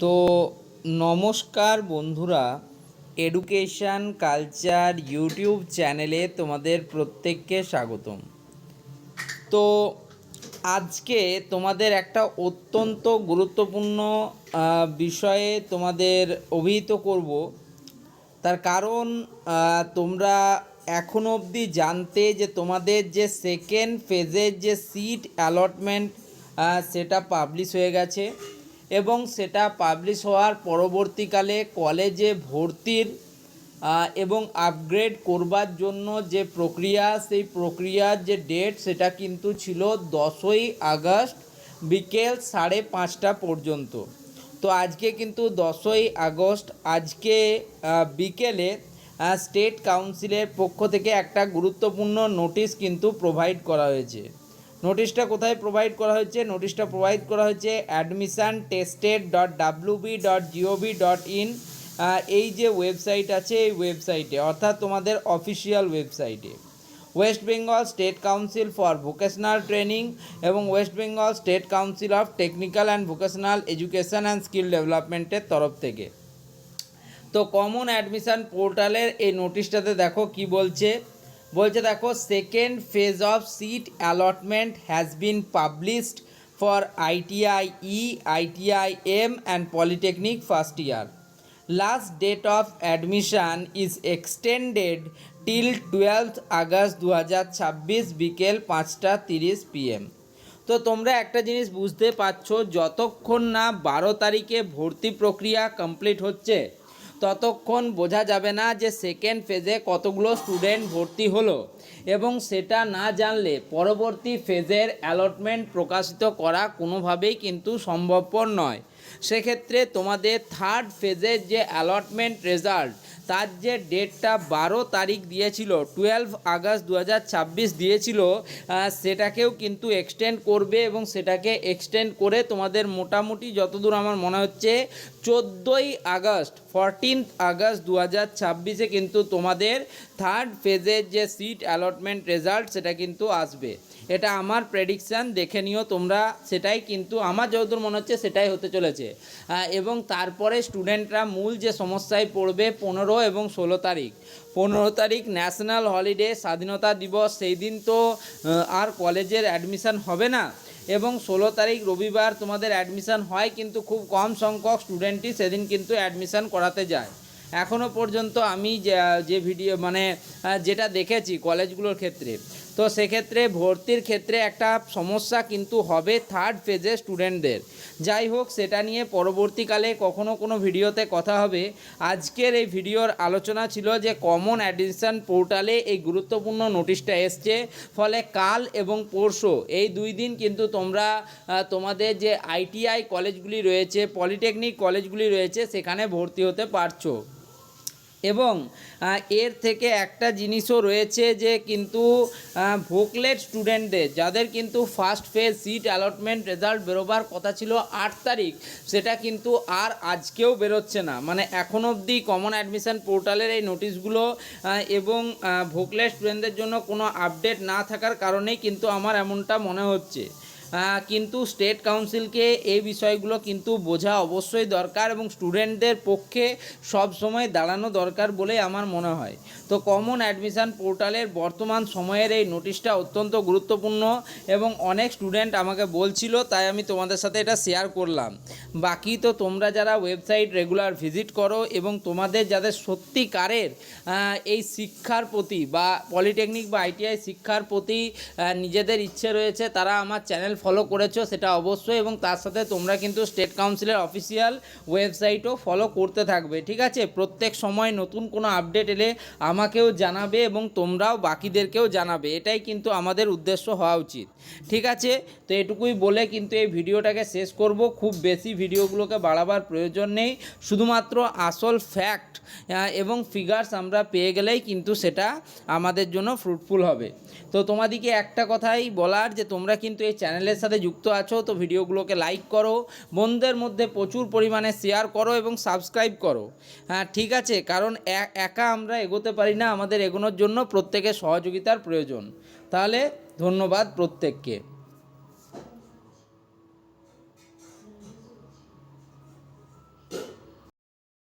তো নমস্কার বন্ধুরা, এডুকেশন কালচার ইউটিউব চ্যানেলে তোমাদের প্রত্যেককে স্বাগতম। তো আজকে তোমাদের একটা অত্যন্ত গুরুত্বপূর্ণ বিষয়ে তোমাদের অভিহিত করব। তার কারণ তোমরা এখনো অবধি জানতে যে তোমাদের যে সেকেন্ড ফেজের যে সিট অ্যালটমেন্ট সেটা পাবলিশ হয়ে গেছে এবং সেটা পাবলিশ হওয়ার পরবর্তীকালে কলেজে ভর্তির এবং আপগ্রেড করবার জন্য যে প্রক্রিয়া, সেই প্রক্রিয়ার যে ডেট সেটা কিন্তু ছিল 10ই আগস্ট বিকেল 5:30 পর্যন্ত। তো আজকে কিন্তু 10ই আগস্ট, আজকে বিকেলে স্টেট কাউন্সিলের পক্ষ থেকে একটা গুরুত্বপূর্ণ নোটিশ কিন্তু প্রোভাইড করা হয়েছে। নোটিশটা কোথায় প্রোভাইড করা হয়েছে? নোটিশটা প্রোভাইড করা হয়েছে admission.tested.wb.gov.in এই যে ওয়েবসাইট আছে, এই ওয়েবসাইটে, অর্থাৎ তোমাদের অফিসিয়াল ওয়েবসাইটে। West Bengal State Council for Vocational Training এবং West Bengal State Council of Technical and Vocational Education and Skill ডেভেলপমেন্টের তরফ থেকে। তো কমন অ্যাডমিশন পোর্টালের এই নোটিশটাতে দেখো কি বলছে। দেখো, second phase of seat allotment has been published for ITI E, ITI M and Polytechnic first year. Last date of admission is extended till 12th August 2026 বিকেল 5:30 PM। তো তোমরা একটা জিনিস বুঝতে পারছো, যতক্ষণ না 12 তারিখে ভর্তি প্রক্রিয়া কমপ্লিট হচ্ছে ততক্ষণ বোঝা যাবে না যে সেকেন্ড ফেজে কতগুলো স্টুডেন্ট ভর্তি হলো, এবং সেটা না জানলে পরবর্তী ফেজের অ্যালটমেন্ট প্রকাশিত করা কোনোভাবেই কিন্তু সম্ভবপর নয়। সেক্ষেত্রে তোমাদের থার্ড ফেজের যে অ্যালটমেন্ট রেজাল্ট, তার যে ডেটটা 12 তারিখ দিয়েছিল, 12 আগস্ট 2026 দিয়েছিল, সেটাকেও কিন্তু এক্সটেন্ড করবে এবং সেটাকে এক্সটেন্ড করে তোমাদের মোটামুটি যতদূর আমার মনে হচ্ছে 14ই আগস্ট 14th আগস্ট 2026-এ কিন্তু তোমাদের থার্ড ফেজের যে সিট অ্যালটমেন্ট রেজাল্ট সেটা কিন্তু আসবে। এটা আমার প্রেডিকশান, দেখে নিও তোমরা। সেটাই কিন্তু আমার যতদূর মনে হচ্ছে সেটাই হতে চলেছে। এবং তারপরে স্টুডেন্টরা মূল যে সমস্যায় পড়বে 15 এবং 16 তারিখ। 15 তারিখ ন্যাশনাল হলিডে, স্বাধীনতা দিবস, সেই দিন তো আর কলেজের অ্যাডমিশান হবে না, এবং 16 তারিখ রবিবার তোমাদের অ্যাডমিশান হয়, কিন্তু খুব কম সংখ্যক স্টুডেন্টই সেদিন কিন্তু অ্যাডমিশান করাতে যায়। এখনও পর্যন্ত আমি যে ভিডিও যেটা দেখেছি কলেজগুলোর ক্ষেত্রে, তো সেক্ষেত্রে ভর্তির ক্ষেত্রে একটা সমস্যা কিন্তু হবে থার্ড ফেজে স্টুডেন্টদের। যাই হোক, সেটা নিয়ে পরবর্তীকালে কখনো কোনো ভিডিওতে কথা হবে। আজকের এই ভিডিওর আলোচনা ছিল যে কমন অ্যাডমিশন পোর্টালে এই গুরুত্বপূর্ণ নোটিশটা এসছে, ফলে কাল এবং পরশু এই 2 দিন কিন্তু তোমরা তোমাদের যে ITI কলেজগুলি রয়েছে, পলিটেকনিক কলেজগুলি রয়েছে, সেখানে ভর্তি হতে পারছো। এবং এর থেকে একটা জিনিসও রয়েছে যে কিন্তু ভোকলেট স্টুডেন্টদের, যাদের কিন্তু first phase seat allotment result বেরোবার কথা ছিল 8 তারিখ, সেটা কিন্তু আর আজকেও বেরোচ্ছে না। এখনও অবধি কমন অ্যাডমিশন পোর্টালের এই নোটিশগুলো এবং ভোকলেট স্টুডেন্টদের জন্য কোনো আপডেট না থাকার কারণেই কিন্তু আমার এমনটা মনে হচ্ছে। কিন্তু স্টেট কাউন্সিলকে এই বিষয়গুলো কিন্তু বোঝা অবশ্যই দরকার এবং স্টুডেন্টদের পক্ষে সব সময় দাঁড়ানো দরকার বলে আমার মনে হয়। তো কমন অ্যাডমিশন পোর্টালের বর্তমান সময়ের এই নোটিশটা অত্যন্ত গুরুত্বপূর্ণ এবং অনেক স্টুডেন্ট আমাকে বলছিল, তাই আমি তোমাদের সাথে এটা শেয়ার করলাম। বাকি তো তোমরা যারা ওয়েবসাইট রেগুলার ভিজিট করো এবং তোমাদের যাদের সত্যিকারের এই শিক্ষার প্রতি বা পলিটেকনিক বা ITI শিক্ষার প্রতি নিজেদের ইচ্ছে রয়েছে, তারা আমার চ্যানেল ফলো করেছো সেটা অবশ্যই, এবং তার সাথে তোমরা কিন্তু স্টেট কাউন্সিলের অফিসিয়াল ওয়েবসাইটও ফলো করতে থাকবে, ঠিক আছে? প্রত্যেক সময় নতুন কোনো আপডেট এলে আমাকেও জানাবে এবং তোমরাও বাকিদেরকেও জানাবে, এটাই কিন্তু আমাদের উদ্দেশ্য হওয়া উচিত, ঠিক আছে? তো এটুকুই বলে কিন্তু এই ভিডিওটাকে শেষ করব। খুব বেশি ভিডিওগুলোকে বাড়াবার প্রয়োজন নেই, শুধুমাত্র আসল ফ্যাক্ট এবং ফিগার্স আমরা পেয়ে গেলেই কিন্তু সেটা আমাদের জন্য ফ্রুটফুল হবে। তো তোমাদেরকে একটা কথাই বলার, যে তোমরা কিন্তু এই চ্যানেলের সাথে যুক্ত আছো, তো ভিডিওগুলোকে লাইক করো, বন্ধুদের মধ্যে প্রচুর পরিমাণে শেয়ার করো এবং সাবস্ক্রাইব করো, হ্যাঁ ঠিক আছে? কারণ একা আমরা এগোতে পারি না, আমাদের এগোনোর জন্য প্রত্যেকের সহযোগিতার প্রয়োজন। তাহলে ধন্যবাদ প্রত্যেককে।